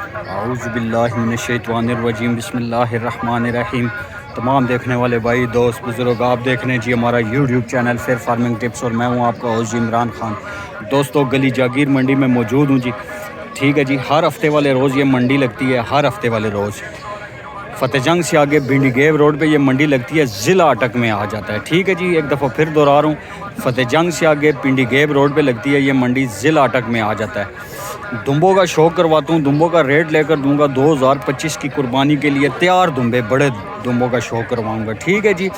औज़ुबिल्लाहि मिनश्शैतानिर्रजीम बिस्मिल्लाहिर्रहमानिर्रहीम। तमाम देखने वाले भाई दोस्त बुज़ुर्ग, आप देख रहे हैं जी हमारा YouTube channel fair farming tips और मैं हूं आपका होस्ट इमरान खान। दोस्तों, गली जागीर मंडी में मौजूद हूं जी। ठीक है जी, हर हफ्ते वाले रोज़ ये मंडी लगती है। हर हफ्ते वाले रोज़ फतेहजंग से आगे भिंडीगेव रोड पे ये मंडी लगती है, ज़िला अटक में आ जाता है। ठीक है जी, एक दफ़ा फिर दोहरा रहा हूँ, फतेहजंग से आगे भिंडीगेव रोड पे लगती है ये मंडी, ज़िला अटक में आ जाता है। दुम्बों का शौक़ करवाता हूँ, दुम्बों का रेट लेकर दूंगा 2025 की कुर्बानी के लिए तैयार दुम्बे, बड़े दुम्बों का शौक़ करवाऊँगा। ठीक है जी,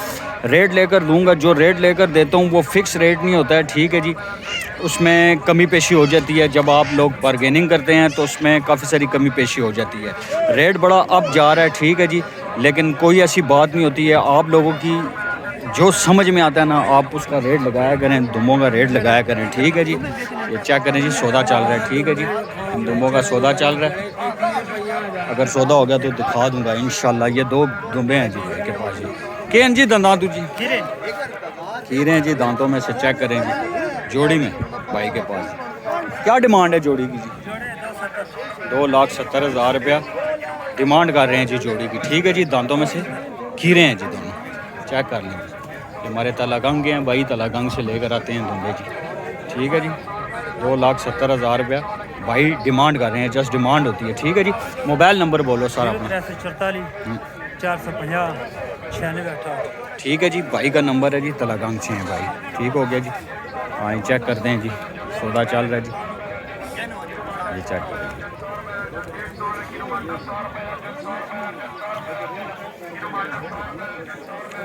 रेट लेकर दूंगा। जो रेट लेकर देता हूँ वो फ़िक्स रेट नहीं होता है। ठीक है जी, उसमें कमी पेशी हो जाती है। जब आप लोग बारगेनिंग करते हैं तो उसमें काफ़ी सारी कमी पेशी हो जाती है। रेट बड़ा अप जा रहा है, ठीक है जी, लेकिन कोई ऐसी बात नहीं होती है। आप लोगों की जो समझ में आता है ना, आप उसका रेट लगाया करें, दुम्बों का रेट लगाया करें। ठीक है जी, ये चेक करें जी, सौदा चल रहा है। ठीक है जी, दुम्बों का सौदा चल रहा है। अगर सौदा हो गया तो दिखा दूंगा इंशाल्लाह। ये दो दुम्बे हैं जी भाई के पास जी। क्या जी दांतू जी? खीरे हैं जी दांतों में से, चेक करें जी जोड़ी में भाई के पास। क्या डिमांड है जोड़ी की जी? 2,70,000 रुपया डिमांड कर रहे हैं जी जोड़ी की। ठीक है जी, दांतों में से खीरे हैं जी दोनों, चेक कर लें। ये हमारे तलागंग के हैं भाई, तलागंग से लेकर आते हैं दुम्बे जी। ठीक है जी, 2,70,000 रुपया भाई डिमांड कर रहे हैं, जस्ट डिमांड होती है। ठीक है जी, मोबाइल नंबर बोलो सर अपना। 44 450 96 ठीक है जी, भाई का नंबर है जी, तलागंग से हैं भाई। ठीक हो गया जी, हाँ चेक करते हैं जी, सौदा चल रहा है जी, ये चेक करें।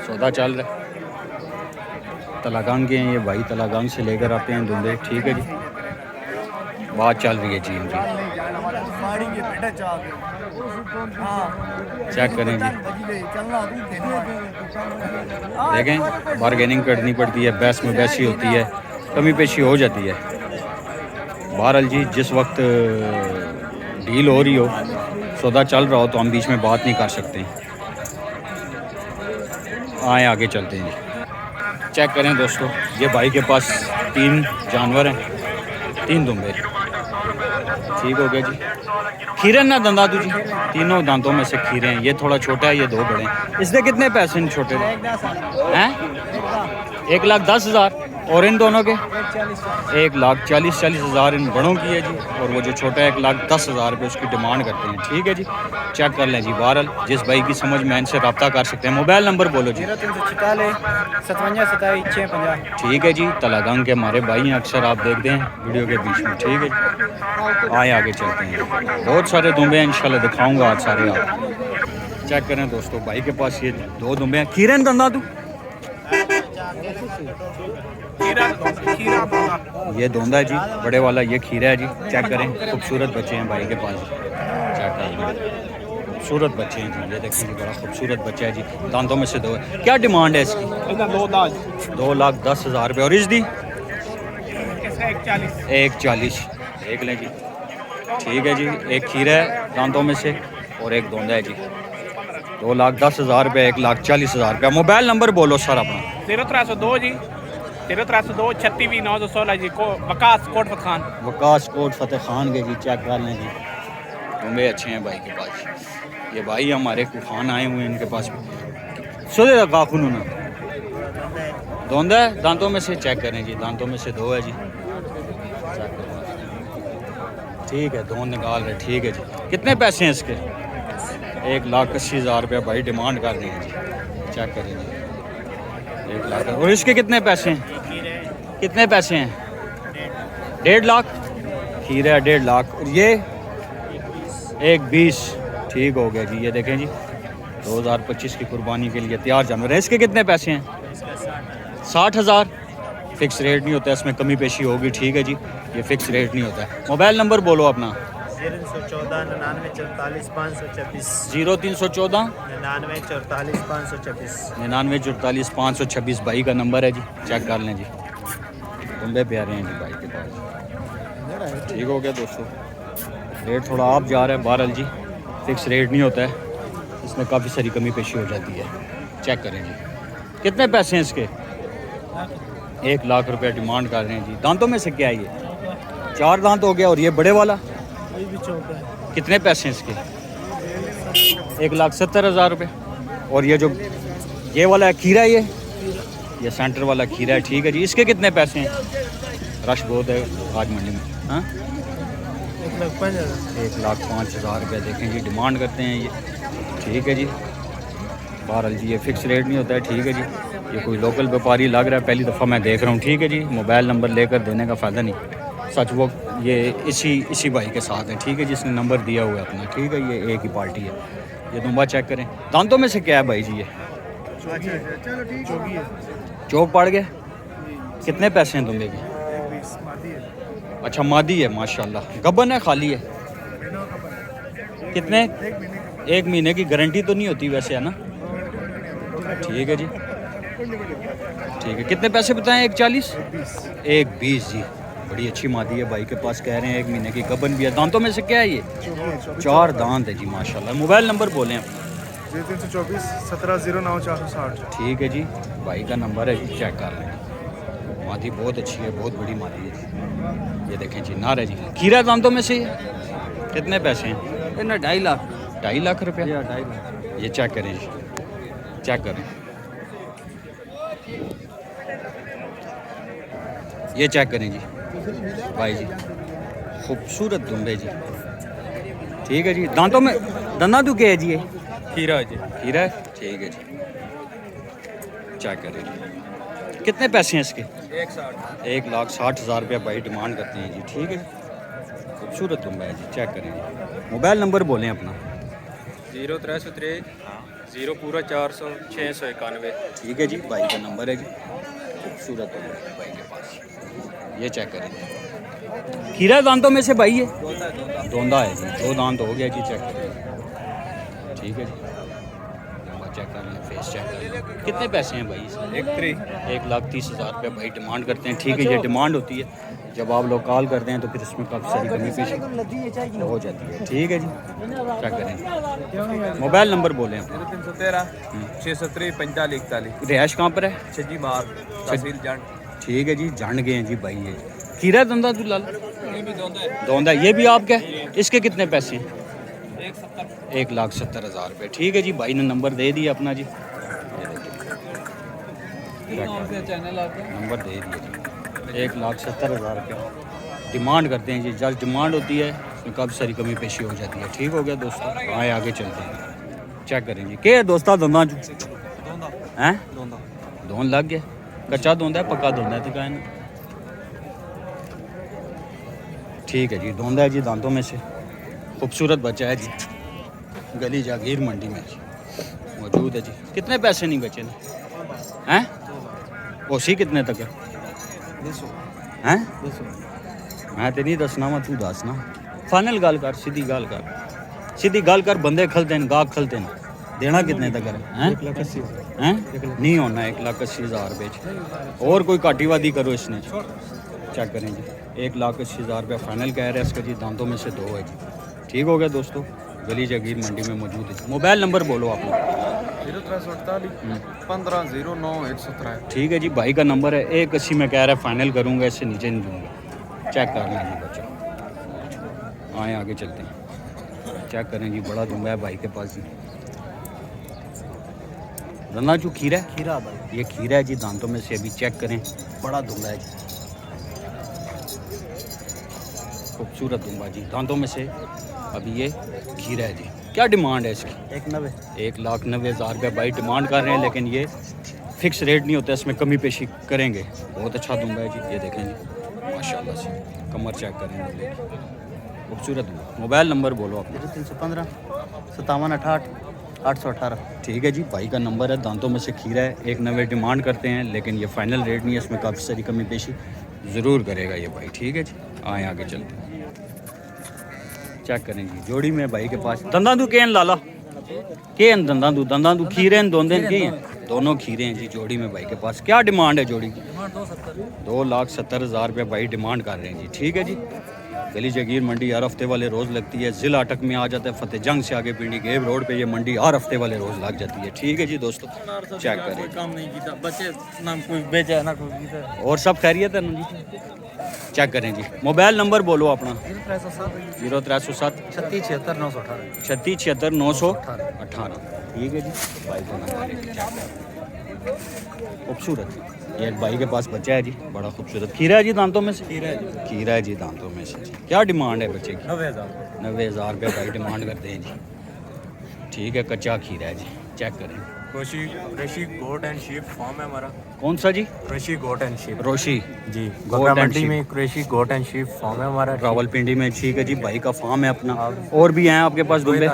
सौदा चल रहा है, तलागंग के हैं ये भाई, तलागंग से लेकर आते हैं दुम्बे। ठीक है जी, बात चल रही है जी इनकी, चेक करें जी, देखें बारगेनिंग करनी पड़ती है, बहस में बहसी होती है, कमी पेशी हो जाती है। बहरहाल जी, जिस वक्त डील हो रही हो, सौदा चल रहा हो, तो हम बीच में बात नहीं कर सकते। आए आगे चलते हैं जी, चेक करें दोस्तों, ये भाई के पास 3 जानवर हैं, 3 दुम्बे। ठीक हो गया जी, खीरे ना दंदा जी, तीनों दांतों में से खीरे हैं। ये थोड़ा छोटा है, ये 2 बड़े हैं। इसके कितने पैसे हैं छोटे हैं? 1,10,000। और इन दोनों के 1,40,000 इन बड़ों की है जी, और वो जो छोटा है 1,10,000 रुपये उसकी डिमांड करते हैं। ठीक है जी, चेक कर लें जी। बहरहाल जिस भाई की समझ में इनसे रब्ता कर सकते हैं। मोबाइल नंबर बोलो जी। 0346 57 27 650। ठीक है जी, तलागंग के हमारे भाई हैं, अक्सर आप देखते हैं वीडियो के बीच में। ठीक है जी, आए आगे चलते हैं। बहुत सारे दुम्बे हैं, इंशाल्लाह दिखाऊंगा आज सारे आप। चेक करें दोस्तों, भाई के पास ये 2 दुम्बे हैं। खीरे दंदा तू, ये दोंदा है जी, बड़े वाला ये खीरा है जी। चेक करें, खूबसूरत बच्चे हैं भाई के पास, चेक करें, खूबसूरत बच्चे हैं जी। ये देखें जी, बड़ा खूबसूरत बच्चा है जी, दांतों में से 2 है। क्या डिमांड है इसकी? 2,10,000 रुपये। और इसकी 1,40,000 देख लें जी। ठीक है जी, एक खीरा है दांतों में से और एक दोंदा है जी। 2,10,000 रुपये, 1,40,000 रुपये। मोबाइल नंबर बोलो सर अपना। 0302 जी, 0302 36 916 जी, वकास कोट फतेह खान। वकास कोट फतेह खान के जी, चेक कर लें जी, दुम्बे अच्छे हैं भाई के पास। ये भाई हमारे कुफान आए हुए हैं, इनके पास सोदे काखुन दोंदा है दांतों में से। चेक करें जी, दांतों में से 2 है जी। ठीक है, 2 निकाल रहे। ठीक है जी, कितने पैसे हैं इसके? 1,80,000 रुपया भाई डिमांड कर रहे हैं जी। चेक करें जी, 1 लाख। और इसके कितने पैसे हैं? कितने पैसे हैं? 1.5 लाख। खीरा 1.5 लाख। और ये 1,20,000। ठीक हो गया जी, ये देखें जी, 2025 की कुर्बानी के लिए तैयार जानवर है। इसके कितने पैसे हैं? 60,000। फ़िक्स रेट नहीं होता है, इसमें कमी पेशी होगी। ठीक है जी, ये फ़िक्स रेट नहीं होता है। मोबाइल नंबर बोलो अपना। 0314 99 44 526। 0314 99 44 526। 99 44 526 भाई का नंबर है जी। चेक कर लें जी, दुम्बे प्यारे हैं जी भाई के पास। ठीक हो गया दोस्तों, रेट थोड़ा आप जा रहा है। बहरहाल जी, फ़िक्स रेट नहीं होता है, इसमें काफ़ी सारी कमी पेशी हो जाती है। चेक करें जी, कितने पैसे हैं इसके? 1 लाख रुपया डिमांड कर रहे हैं जी। दांतों में से क्या है ये? 4 दांत हो गया। और ये बड़े वाला कितने पैसे हैं इसके? 1,70,000 रुपये। और ये जो ये वाला है खीरा, ये सेंटर वाला खीरा है, ठीक है जी। इसके कितने पैसे हैं? रश बहुत है आज मंडी में। हाँ, 1,05,000 रुपये देखें जी, डिमांड करते हैं ये, ठीक है जी। बहरहाल जी ये फिक्स रेट नहीं होता है, ठीक है जी। ये कोई लोकल व्यापारी लग रहा है, पहली दफ़ा मैं देख रहा हूँ, ठीक है जी। मोबाइल नंबर लेकर देने का फ़ायदा नहीं, सच वो ये इसी भाई के साथ है, ठीक है, जिसने नंबर दिया हुआ है अपना, ठीक है। ये एक ही पार्टी है। ये दुम्बा चेक करें, दांतों में से क्या है भाई जी? ये चौक पड़ गया। कितने पैसे हैं दुम्बे के? अच्छा, मादी है माशाल्लाह। गबन है खाली है? कितने? 1 महीने की गारंटी तो नहीं होती वैसे, है ना? ठीक है जी, ठीक है। कितने पैसे बताएं? 1,40? 1,20 जी। बड़ी अच्छी मादी है भाई के पास, कह रहे हैं 1 महीने की गबन भी है। दांतों में से क्या है ये? 4 दांत है जी माशाल्लाह। मोबाइल नंबर बोलें अपना। 324 1709 460। ठीक है जी, भाई का नंबर है जी, चेक कर लें। मादी बहुत अच्छी है, बहुत बड़ी मादी है जी। ये देखें जी, नार है जी। खीरा दांतों में से कितने पैसे हैं? ना 2.5 लाख। 2.5 लाख रुपया? 2.5 लाख। ये चेक करें जी, चेक करें, ये चेक करें जी भाई जी, खूबसूरत दुम्बे जी, ठीक है जी। दांतों में दंदा तू क्या है जी? ये खीरा जी। खीरा है, ठीक है जी। चेक करें जी, कितने पैसे हैं इसके? 160। 1,60,000 रुपया भाई डिमांड करते हैं जी, ठीक है। खूबसूरत दुम्बा है जी, चेक करें जी। मोबाइल नंबर बोलें अपना। 0303 0 पूरा 400 691। ठीक है जी, भाई का नंबर है जी। खूबसूरत दुम्बा है भाई के पास, ये चेक करें जी। खीरा दांतों में से भाई है? दोंदा है जी, 2 दांत हो गया जी, चेक करें, ठीक है जी। दुम्बा चेक कर लें, फेस चेक कर लें। कितने पैसे हैं भाई इसके? 1,30,000 रुपये भाई डिमांड करते हैं, ठीक है। ये डिमांड होती है, जब आप लोग कॉल करते हैं तो फिर इसमें काफ़ी सारी कमी पेशी हो जाती है, ठीक है जी। चेक करें, मोबाइल नंबर बोलें आप। 0313 603 45 41। रिहाइश कहाँ पर है? छजी मार तहसील जंड। ठीक है जी, जान गए हैं जी भाई। ये खीरा दंदा तू लाल ये भी दोंदा दौंदा, ये भी आपका है? इसके कितने पैसे हैं? है 170। 1,70,000 रुपये, ठीक है जी। भाई ने नंबर दे दिया अपना जी, चैनल आपका नंबर दे दिया जी। 1,70,000 रुपये डिमांड करते हैं जी। जब डिमांड होती है उसमें काफ़ी सारी कमी पेशी हो जाती है, ठीक हो गया दोस्तों। आए आगे चलते हैं, चेक करें जी। क्या है दोस्ता दंदा हैं? दोन लग गया। कच्चा दोंदा है, पक्का दोंदा है तो क्या है? ठीक है जी, दोंदा है जी दांतों में से। खूबसूरत बच्चा है जी, गली जागीर मंडी में जी मौजूद है जी। कितने पैसे नहीं बचे हैं? उसी कितने तक है? 200। हैं? मैं तो नहीं दसना, मैं तू दसना। फाइनल गल कर, सीधी गल कर, सीधी गल कर। बंदे खलते हैं, गाहक खलते हैं। देना कितने तक है? 1,80,000। हैं? नहीं होना 1,80,000 रुपये। और कोई काटी वादी करो इसने, चेक करें जी। 1,80,000 रुपये फाइनल कह रहे हैं इसका जी। दांतों में से 2 है जी, ठीक हो गया दोस्तों। गली जागीर मंडी में मौजूद है। मोबाइल नंबर बोलो आप लोग। 0348 15 09 117। ठीक है जी, भाई का नंबर है। 1,80 में कह रहा है, फाइनल करूँगा, इससे नीचे नहीं दूँगा। चेक कर लें जी बच्चा। आए आगे चलते हैं, चेक करें जी। बड़ा दुम्बा है भाई के पास जी। दंदा चू खीरा है? खीरा भाई। ये खीरा है जी दांतों में से, अभी चेक करें। बड़ा दुम्बा है जी, खूबसूरत दुम्बा जी दांतों में से। अभी ये खीरा है जी। क्या डिमांड है इसकी? 1,90,000 रुपये भाई डिमांड कर रहे हैं, लेकिन ये फिक्स रेट नहीं होता, इसमें कमी पेशी करेंगे। बहुत अच्छा दुम्बा है जी, ये देखें जी माशाल्लाह से। कमर चेक करेंगे, खूबसूरत दुम्बा। मोबाइल नंबर बोलो आप। 0315 57 68 818। ठीक है जी, भाई का नंबर है। दांतों में से खीरा है, 1,90 डिमांड करते हैं, लेकिन ये फाइनल रेट नहीं है, इसमें काफ़ी सारी कमी पेशी ज़रूर करेगा ये भाई, ठीक है जी। आए आगे चलते हैं, चेक करें जी। जोड़ी में भाई के पास दंदा तू केन लाला के दंदा तू खीरे दोंदे के हैं? दोनों खीरे हैं जी जोड़ी में भाई के पास। क्या डिमांड है जोड़ी की? 2,70,000 रुपये भाई डिमांड कर रहे हैं जी, ठीक है जी। गली जगीर मंडी हर हफ्ते वाले रोज़ लगती है। ज़िला अटक में आ जाता है, फतेह जंग से आगे पिंडी गेब रोड पे ये मंडी हर हफ्ते वाले रोज़ लग जाती है। ठीक है जी दोस्तों, चेक करें। काम नहीं किया बच्चे ना कोई बेचा ना कोई किया और सब खैरियत है ना जी? चेक करें जी। मोबाइल नंबर बोलो अपना। 0307 36 76 918 36 76 918। ठीक है जी, भाई का नंबर है, चेक करें। खूबसूरत, ये एक भाई के पास बच्चा है जी, बड़ा खूबसूरत। खीरा है जी दांतों में से? खीरा है जी दांतों में से। क्या डिमांड है बच्चे की? 90,000 रुपये भाई डिमांड करते हैं जी। ठीक है, कच्चा खीरा है जी, चेक करें। रोशी गोट एंड शीप फार्म है हमारा। कौन सा जी? रोशी गोट एंड शीप रोशी जी, गोट बकरा एंड मंडी शीप। में क्रेशी गोट एंड शीप फार्म है हमारा। रावलपिंडी में। ठीक है जी, भाई का फार्म है अपना। और भी हैं आपके पास दुम्बे?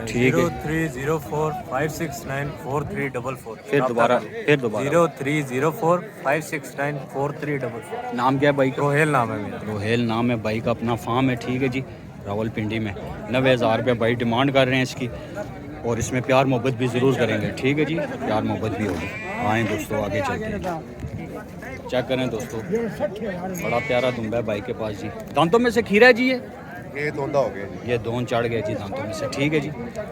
ठीक है। 030456943444। फिर दोबारा 030456943444। नाम क्या है भाई का? रोहेल नाम है मेरा। रोहेल नाम है भाई का, अपना फार्म है। ठीक है जी, रावलपिंडी में। 90,000 रुपये भाई डिमांड कर रहे हैं इसकी, और इसमें प्यार मोहब्बत भी ज़रूर करेंगे। ठीक है जी, प्यार मोहब्बत भी होगी। आएँ दोस्तों, आगे चलते हैं। चेक करें दोस्तों, बड़ा प्यारा दुम्बा है भाई के पास जी। दांतों में से खीरा है जी ये दोंदा हो गया जी। ये दोन चढ़ गए जी दांतों में से। ठीक है जी,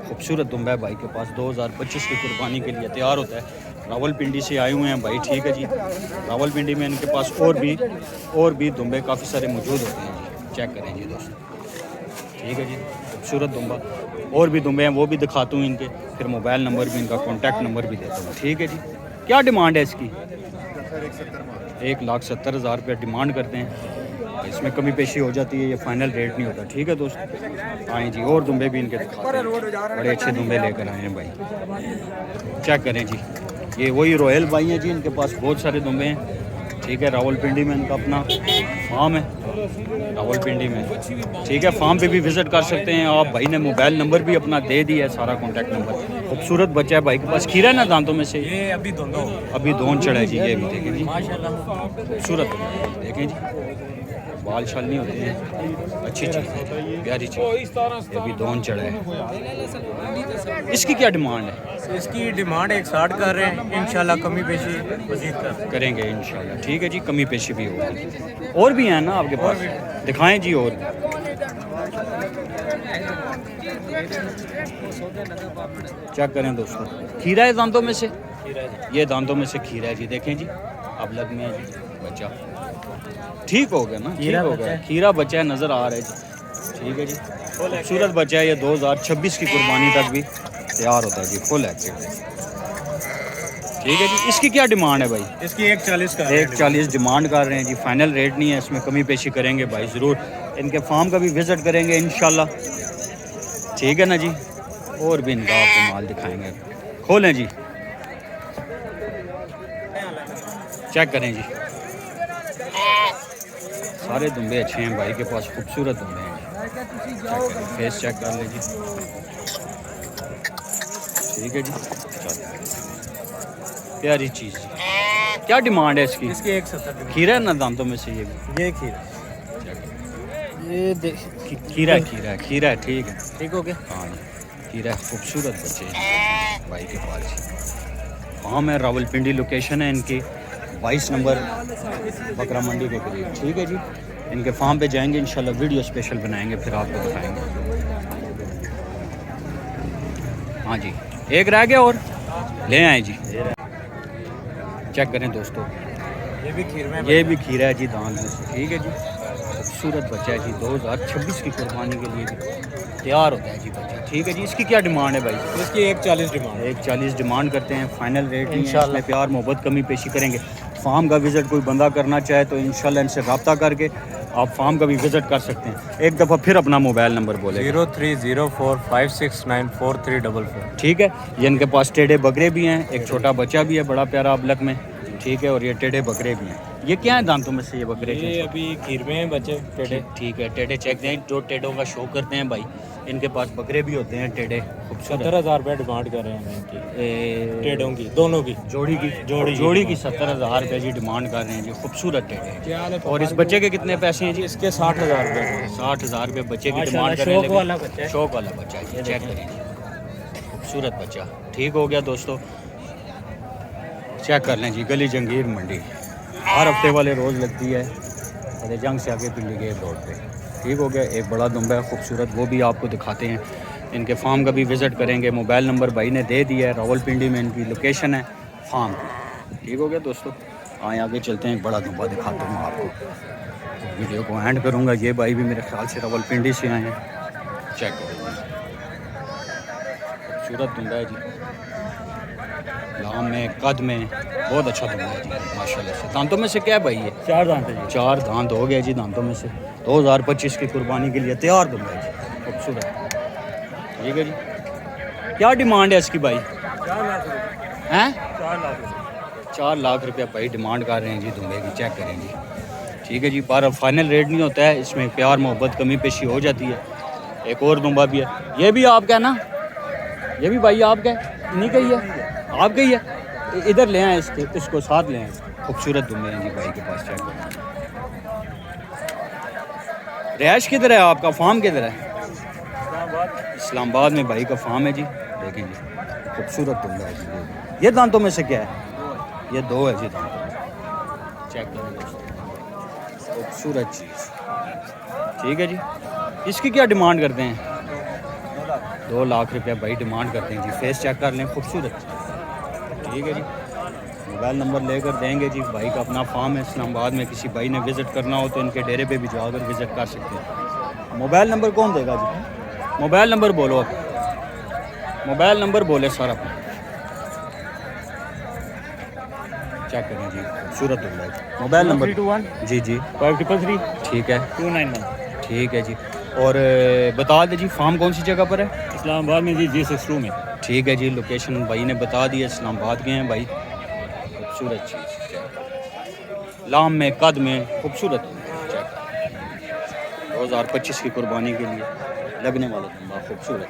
खूबसूरत दुम्बा है भाई के पास। 2025 की कुर्बानी के लिए तैयार होता है। रावलपिंडी से आए हुए हैं भाई। ठीक है जी, रावलपिंडी में इनके पास और भी दुम्बे काफ़ी सारे मौजूद होते हैं जी। चेक करें जी दोस्तों। ठीक है जी, खूबसूरत दुम्बा। और भी दुम्बे हैं, वो भी दिखाता हूँ इनके, फिर मोबाइल नंबर भी, इनका कॉन्टैक्ट नंबर भी देता हूँ। ठीक है जी, क्या डिमांड है इसकी? 1,70,000 रुपये डिमांड करते हैं। इसमें कमी पेशी हो जाती है, ये फाइनल रेट नहीं होता। ठीक है दोस्तों, आएँ जी, और दुम्बे भी इनके दिखाते हैं। बड़े अच्छे दुम्बे लेकर आए हैं भाई। चेक करें जी, ये वही रोयल भाई हैं जी, इनके पास बहुत सारे दुम्बे हैं। ठीक है, रावलपिंडी में इनका अपना फार्म है, रावलपिंडी में। ठीक है, फार्म पे भी विज़िट कर सकते हैं आप। भाई ने मोबाइल नंबर भी अपना दे दिया है, सारा कॉन्टैक्ट नंबर। खूबसूरत बच्चा है भाई के पास। खीरा है ना दांतों में से? ये अभी दोनों अभी दोन चढ़ा है जी। ये भी देखें जी, माशाल्लाह। खूबसूरत देखें जी, बाल शाल नहीं होते हैं, अच्छी चीज़ है, प्यारी चीज़। ये भी दोन चढ़ा है। इसकी क्या डिमांड है? इसकी डिमांड 160 कर रहे हैं, इंशाल्लाह कमी पेशी मजीद करेंगे इंशाल्लाह। ठीक है जी, कमी पेशी भी होगी। और भी हैं ना आपके पास? दिखाएं जी। और चेक करें दोस्तों, खीरा है दांतों में से? ये दांतों में से खीरा है जी, देखें जी, अब लग में है जी बच्चा। ठीक हो गया ना? ठीक हो गया, खीरा बच्चा है, नज़र आ रहा है जी। ठीक है जी, खूबसूरत बच्चा है। ये 2026 की कुर्बानी तक भी तैयार होता है जी, फुल एक्टिव। ठीक है जी, इसकी क्या डिमांड है भाई? इसकी 140 का 140 डिमांड कर रहे हैं जी, फाइनल रेट नहीं है, इसमें कमी पेशी करेंगे भाई ज़रूर। इनके फार्म का भी विज़िट करेंगे इंशाल्लाह। ठीक है ना जी, और भी इनका आपको माल दिखाएंगे। खोलें जी, चेक करें जी, सारे दुम्बे अच्छे हैं भाई के पास, खूबसूरत दुम्बे हैं। फेस चेक कर लें जी। ठीक है जी, चलो, प्यारी चीज़। क्या डिमांड है इसकी? इसकी 170 खीरा है ना दांतों में से? ये भी ये खीरा खीरा है। ठीक है, ठीक हो गया। हाँ जी, खीरा है। खूबसूरत बच्चे हैं भाई के पास। फार्म है, रावलपिंडी लोकेशन है इनकी, 22 नंबर बकरा मंडी के करीब। ठीक है जी, इनके फार्म पे जाएंगे इंशाल्लाह, वीडियो स्पेशल बनाएंगे, फिर आपको दिखाएंगे। हाँ जी, एक रह गया और ले आए जी। चेक करें दोस्तों, ये भी खीर में ये भी खीरा है जी दांत में से। ठीक है जी, खूबसूरत बच्चा है जी, 2026 की कुर्बानी के लिए भी तैयार होता है जी बच्चा। ठीक है जी, इसकी क्या डिमांड है भाई? इसकी 140 डिमांड 140 डिमांड करते हैं, फाइनल रेट इंशाल्लाह, प्यार मोहब्बत कमी पेशी करेंगे। फार्म का विज़िट कोई बंदा करना चाहे तो इंशाल्लाह इनसे रब्ता करके आप फार्म का भी विज़िट कर सकते हैं। एक दफ़ा फिर अपना मोबाइल नंबर बोले। 030456943444। ठीक है, ये इनके पास टेढ़े बकरे भी हैं, एक छोटा बच्चा भी है बड़ा प्यारा अबलक में। ठीक है, और ये टेढ़े बकरे भी हैं। ये क्या है दांतों में से ये बकरे? ये अभी खीर में हैं बच्चे टेढ़े। ठीक है, टेढ़े चेक दें, जो टेढ़ों का शो करते हैं भाई। इनके पास बकरे भी होते हैं टेढ़े, खूबसूरत। 70,000 रुपये डिमांड कर रहे हैं इनकी, टेढ़ों की, दोनों की जोड़ी की 70,000 रुपये जी डिमांड कर रहे हैं जी, खूबसूरत टेढ़े। और इस बच्चे के कितने पैसे हैं जी? इसके 60,000 रुपये। 60,000 रुपये बच्चे की डिमांड कर रहे हैं। शौक वाला बच्चा है, चेक करें जी, खूबसूरत बच्चा। ठीक हो गया दोस्तों, चेक कर लें जी, गली जंगीर मंडी हर हफ्ते वाले रोज़ लगती है, फतेह जंग से आगे पिंडी गेट रोड पे। ठीक हो गया। एक बड़ा दुम्बा है खूबसूरत, वो भी आपको दिखाते हैं। इनके फार्म का भी विज़िट करेंगे। मोबाइल नंबर भाई ने दे दिया है, रावलपिंडी में इनकी लोकेशन है फार्म। ठीक हो गया दोस्तों, आए आगे चलते हैं, एक बड़ा दुम्बा दिखाता हूँ आपको। वीडियो को एंड करूँगा। ये भाई भी मेरे ख्याल से रावलपिंडी से आए हैं। चेक करो, खूबसूरत दुम्बा है जी, लाम में कद में बहुत अच्छा दुम्बा है जी माशाल्लाह से। दांतों में से क्या है भाई ये? 4 दांत है जी। 4 दांत हो गया जी दांतों में से। 2025 की कुर्बानी के लिए तैयार दुम्बा है जी, खूबसूरत। ठीक है जी, क्या डिमांड है इसकी भाई? 4 लाख रुपये। हैं 4 लाख रुपये। 4 लाख रुपया भाई डिमांड कर रहे हैं जी दुम्बे की। चेक करें जी। ठीक है जी, पर फाइनल रेट नहीं होता है, इसमें प्यार मोहब्बत कमी पेशी हो जाती है। एक और दुम्बा भी है, ये भी आपका है ना? ये भी भाई आपका है? इन्हीं का ही है? आपका ही है? इधर ले आए इसको साथ ले आए। खूबसूरत दुम्बे हैं जी भाई के पास। चेक करें। रिहाइश किधर है आपका? फार्म किधर है? इस्लामाबाद में भाई का फार्म है जी। देखें जी, खूबसूरत दुम्बा है जी। ये दांतों में से क्या है? ये 2 है जी दांतों में। चेक करें दोस्तों, खूबसूरत चीज़। ठीक है जी, इसकी क्या डिमांड करते हैं? 2 लाख रुपया भाई डिमांड करते हैं जी। फेस चेक कर लें, खूबसूरत। ठीक है जी, मोबाइल नंबर लेकर देंगे जी। भाई का अपना फार्म है इस्लामाबाद में, किसी भाई ने विज़िट करना हो तो इनके डेरे पे भी जाकर विज़िट कर सकते हैं। मोबाइल नंबर कौन देगा जी? मोबाइल नंबर बोलो, मोबाइल नंबर बोले सर अपना। चेक करें जी, खूबसूरत दुल्हा है। मोबाइल नंबर 321 जी जी 533 ठीक है 291। ठीक है जी। और बता दें जी फार्म कौन सी जगह पर है? इस्लामाबाद में जी G62 में। ठीक है जी, लोकेशन भाई ने बता दी है, इस्लामाबाद के हैं भाई। खूबसूरत चीज़, लाम में कद में खूबसूरत। 2025 की कुर्बानी के लिए लगने वाला दुम्बा खूबसूरत।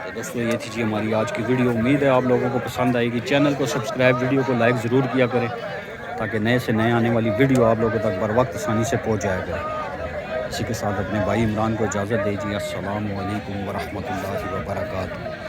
तो दोस्तों ये थी जी हमारी आज की वीडियो। उम्मीद है आप लोगों को पसंद आएगी। चैनल को सब्सक्राइब, वीडियो को लाइक ज़रूर किया करें ताकि नए से नए आने वाली वीडियो आप लोगों तक बर वक्त आसानी से पहुँच जाया करें। इसी के साथ अपने भाई इमरान को इजाज़त दीजिए। अस्सलामु अलैकुम वरहमतुल्लाहि वबरकातुहू।